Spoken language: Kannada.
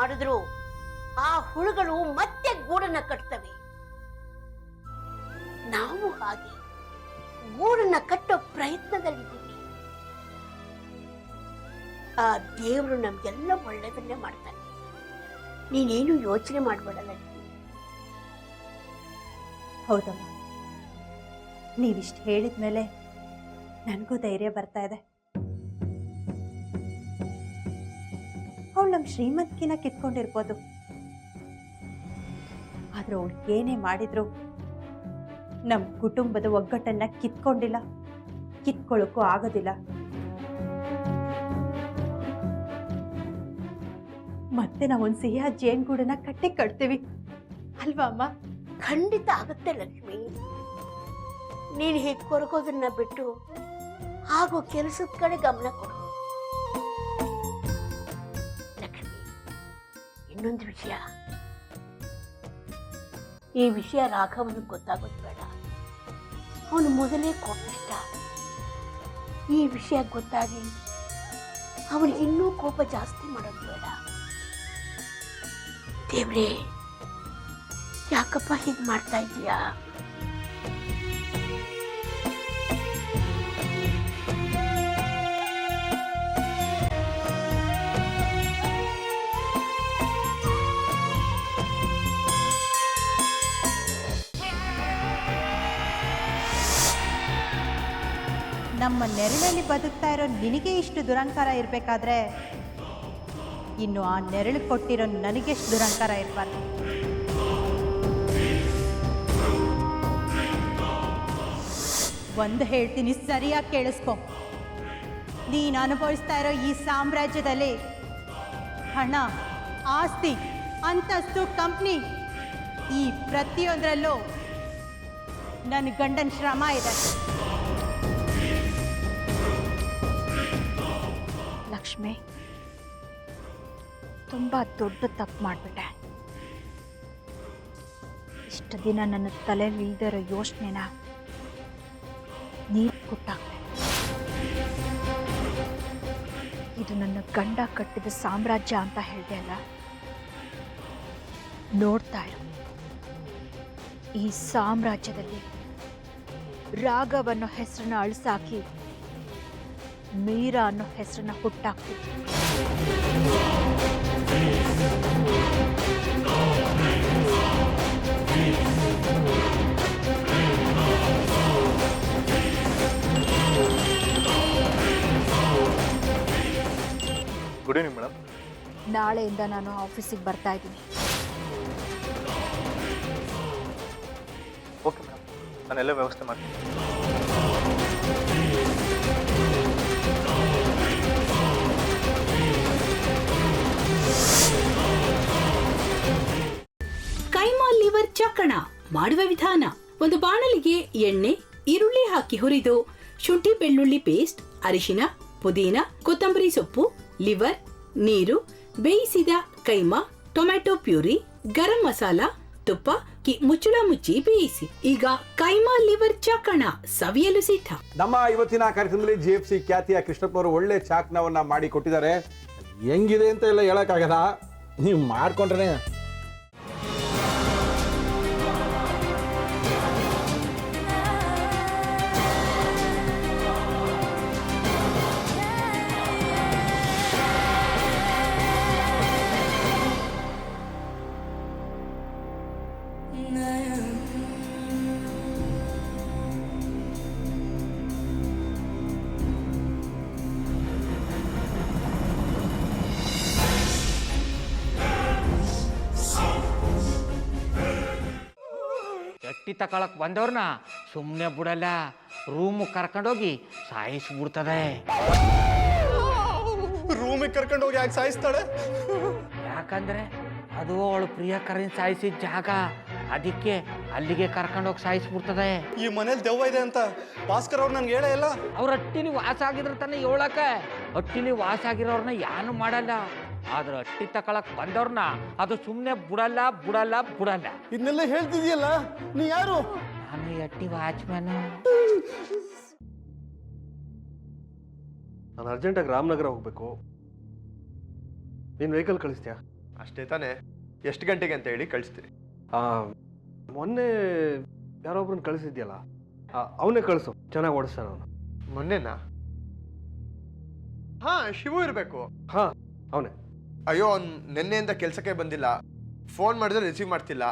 ಮಾಡಿದ್ರು ಆ ಹುಳುಗಳು ಮತ್ತೆ ಗೂಡನ್ನ ಕಟ್ತವೆ. ನಾವು ಹಾಗೆ ಗೂಡನ್ನ ಕಟ್ಟೋ ಪ್ರಯತ್ನದಲ್ಲಿದ್ದೀವಿ. ಆ ದೇವರು ನಮ್ಗೆಲ್ಲ ಒಳ್ಳೆಯದನ್ನೇ ಮಾಡ್ತಾನೆ. ನೀನೇನು ಯೋಚನೆ ಮಾಡಬೇಡ ಲಕ್ಷ್ಮಿ. ಹೌದಮ್ಮ, ನೀವಿಷ್ಟು ಹೇಳಿದ ಮೇಲೆ ನನಗೂ ಧೈರ್ಯ ಬರ್ತಾ ಇದೆ. ಅವಳು ನಮ್ಮ ಶ್ರೀಮಂತಿನ ಕಿತ್ಕೊಂಡಿರ್ಬೋದು, ಆದ್ರೆ ಅವಳು ಏನೇ ಮಾಡಿದ್ರು ನಮ್ಮ ಕುಟುಂಬದ ಒಗ್ಗಟ್ಟನ್ನ ಕಿತ್ಕೊಂಡಿಲ್ಲ, ಕಿತ್ಕೊಳ್ಳೋಕ್ಕೂ ಆಗೋದಿಲ್ಲ. ಮತ್ತೆ ನಾವೊಂದು ಸಿಹಿಯ ಜೇನುಗೂಡನ್ನ ಕಟ್ತೀವಿ ಅಲ್ವಾ ಅಮ್ಮ? ಖಂಡಿತ ಆಗುತ್ತೆ ಲಕ್ಷ್ಮಿ. ನೀನು ಹೀಗೆ ಕೊರಗೋದನ್ನ ಬಿಟ್ಟು ಹಾಗೂ ಕೆಲಸದ ಕಡೆ ಗಮನ ಕೊಡು. ಲಕ್ಷ್ಮಿ, ಇನ್ನೊಂದು ವಿಷಯ, ಈ ವಿಷಯ ರಾಘವನಿಗೆ ಗೊತ್ತಾಗೋದು ಬೇಡ. ಅವನು ಮೊದಲೇ ಕೋಪಿಷ್ಟ. ಈ ವಿಷಯ ಗೊತ್ತಾಗಿ ಅವನಿಗೆ ಇನ್ನೂ ಕೋಪ ಜಾಸ್ತಿ ಮಾಡೋದು ಬೇಡ. ದೇವ್ರೇ, ಯಾಕಪ್ಪ ಹೀಗೆ ಮಾಡ್ತಾ ಇದೀಯಾ? ನಮ್ಮ ನೆರಳಲ್ಲಿ ಬದುಕ್ತಾ ಇರೋ ನಿನಗೆ ಇಷ್ಟು ದುರಂಕಾರ ಇರಬೇಕಾದ್ರೆ ಇನ್ನು ಆ ನೆರಳು ಕೊಟ್ಟಿರೋ ನನಗೆಷ್ಟು ದುರಂಕಾರ ಇರಬಾರ್ದು. ಒಂದು ಹೇಳ್ತೀನಿ, ಸರಿಯಾಗಿ ಕೇಳಿಸ್ಕೊ. ನೀನು ಅನುಭವಿಸ್ತಾ ಇರೋ ಈ ಸಾಮ್ರಾಜ್ಯದಲ್ಲಿ ಹಣ, ಆಸ್ತಿ, ಅಂತಸ್ತು, ಕಂಪ್ನಿ, ಈ ಪ್ರತಿಯೊಂದರಲ್ಲೂ ನನ್ನ ಗಂಡನ ಶ್ರಮ ಇದೆ. ಲಕ್ಷ್ಮಿ, ತುಂಬ ದೊಡ್ಡ ತಪ್ಪು ಮಾಡಿಬಿಟ್ಟೆ. ಇಷ್ಟು ದಿನ ನನ್ನ ತಲೆಯಲ್ಲಿ ಇಲ್ದಿರೋ ಯೋಚನೆನ ನೀರು ಕೊಟ್ಟಾಕ್ತೆ. ಇದು ನನ್ನ ಗಂಡ ಕಟ್ಟಿದ ಸಾಮ್ರಾಜ್ಯ ಅಂತ ಹೇಳಿದೆ ಅಲ್ಲ, ನೋಡ್ತಾ ಇರು. ಈ ಸಾಮ್ರಾಜ್ಯದಲ್ಲಿ ರಾಘವ್ ಅನ್ನೋ ಹೆಸರನ್ನ ಅಳಿಸಾಕಿ ಮೀರಾ ಅನ್ನೋ ಹೆಸರನ್ನ ಹುಟ್ಟಾಕ್ತಿದ್ವಿ. Good evening madam. ನಾಳೆಯಿಂದ ನಾನು ಆಫೀಸಿಗೆ ಬರ್ತಾ ಇದ್ದೀನಿ. ಓಕೆ ಮೇಡಮ್, ನಾನೆಲ್ಲ ವ್ಯವಸ್ಥೆ ಮಾಡ್ತೀನಿ. ಕೈಮಾ ಲಿವರ್ ಚಕ್ಕಣ ಮಾಡುವ ವಿಧಾನ: ಒಂದು ಬಾಣಲಿಗೆ ಎಣ್ಣೆ, ಈರುಳ್ಳಿ ಹಾಕಿ ಹುರಿದು ಶುಂಠಿ ಬೆಳ್ಳುಳ್ಳಿ ಪೇಸ್ಟ್, ಅರಿಶಿನ, ಪುದೀನ, ಕೊತ್ತಂಬರಿ ಸೊಪ್ಪು, ಲಿವರ್, ನೀರು, ಬೇಯಿಸಿದ ಕೈಮಾ, ಟೊಮ್ಯಾಟೊ ಪ್ಯೂರಿ, ಗರಂ ಮಸಾಲ, ತುಪ್ಪ ಮುಚ್ಚಳ ಮುಚ್ಚಿ ಬೇಯಿಸಿ. ಈಗ ಕೈಮಾ ಲಿವರ್ ಚಾಕಣ ಸವಿಯಲು ಸಿದ್ಧ. ನಮ್ಮ ಇವತ್ತಿನ ಕಾರ್ಯಕ್ರಮದಲ್ಲಿ GFC ಖ್ಯಾತಿಯ ಕೃಷ್ಣಪ್ಪನವರು ಒಳ್ಳೆ ಚಾಕ್ನವನ್ನ ಮಾಡಿ ಕೊಟ್ಟಿದ್ದಾರೆ. ಹೆಂಗಿದೆ ಅಂತ ಎಲ್ಲ ಹೇಳಕ್ಕಾಗಲ್ಲ, ನೀವು ಮಾಡ್ಕೊಂಡ್ರೆ. ಎಟ್ಟಿ ತಕೊಳಕ್ ಬಂದವ್ರನ್ನ ಸುಮ್ಮನೆ ಬಿಡಲ್ಲ, ರೂಮ್ ಕರ್ಕೊಂಡೋಗಿ ಸಾಯಿಸ್ಬಿಡ್ತದೆ. ರೂಮಿಗೆ ಕರ್ಕೊಂಡೋಗಿ ಯಾಕೆ ಸಾಯಿಸ್ತಾಳೆ? ಯಾಕಂದ್ರೆ ಅದು ಅವಳು ಪ್ರಿಯಕರನ್ ಸಾಯಿಸಿದ ಜಾಗ, ಅದಕ್ಕೆ ಅಲ್ಲಿಗೆ ಕರ್ಕೊಂಡೋಗಿ ಸಾಯಿಸ್ಬಿಡ್ತದೆ. ಈ ಮನೇಲಿ ದೆವ್ವ ಇದೆ ಅಂತ ಭಾಸ್ಕರ್ ಅವ್ರು ನನ್ಗೆ ಹೇಳೇ ಇಲ್ಲ. ಅವ್ರ ಹಟ್ಟಿಲಿ ವಾಸ ಆಗಿದ್ರ ತಾನೆ ಹೇಳಕ. ಹಟ್ಟಿಲಿ ವಾಸ ಆಗಿರೋರ್ನ ಏನು ಮಾಡಲ್ಲ, ಆದ್ರೆ ಹಟ್ಟಿ ತಕೊಳಕ್ ಬಂದವ್ರನ್ನ ಅದು ಸುಮ್ಮನೆ ಬಿಡಲ್ಲ ಬಿಡಲ್ಲ ಬಿಡಲ್ಲ. ಇದನ್ನೆಲ್ಲ ಹೇಳ್ತಿದ್ಯಲ್ಲ, ನೀ ಯಾರು? ನಾನು ಹಟ್ಟಿ ವಾಚ್ಮ್ಯಾನ್. ನಾನು ಅರ್ಜೆಂಟಾಗಿ ರಾಮನಗರ ಹೋಗ್ಬೇಕು. ನೀನು ವೆಹಿಕಲ್ ಕಳಿಸ್ತೀಯಾ? ಅಷ್ಟೇ ತಾನೇ? ಎಷ್ಟು ಗಂಟೆಗೆ ಅಂತ ಹೇಳಿ ಕಳಿಸ್ತೀನಿ. ಮೊನ್ನೆ ಯಾರೊಬ್ರನ್ನ ಕಳಿಸಿದ್ಯಲ್ಲ, ಅವನೇ ಕಳಿಸು, ಚೆನ್ನಾಗಿ ಓಡಿಸ್ತಾನ ಅವನು. ಮೊನ್ನೆನಾ? ಹಾ, ಶಿವು ಇರಬೇಕು. ಹಾಂ, ಅವನೇ. ಅಯ್ಯೋ, ಅವ್ನು ನಿನ್ನೆಯಿಂದ ಕೆಲಸಕ್ಕೆ ಬಂದಿಲ್ಲ. ಫೋನ್ ಮಾಡಿದ್ರೆ ರಿಸೀವ್ ಮಾಡ್ತಿಲ್ಲ.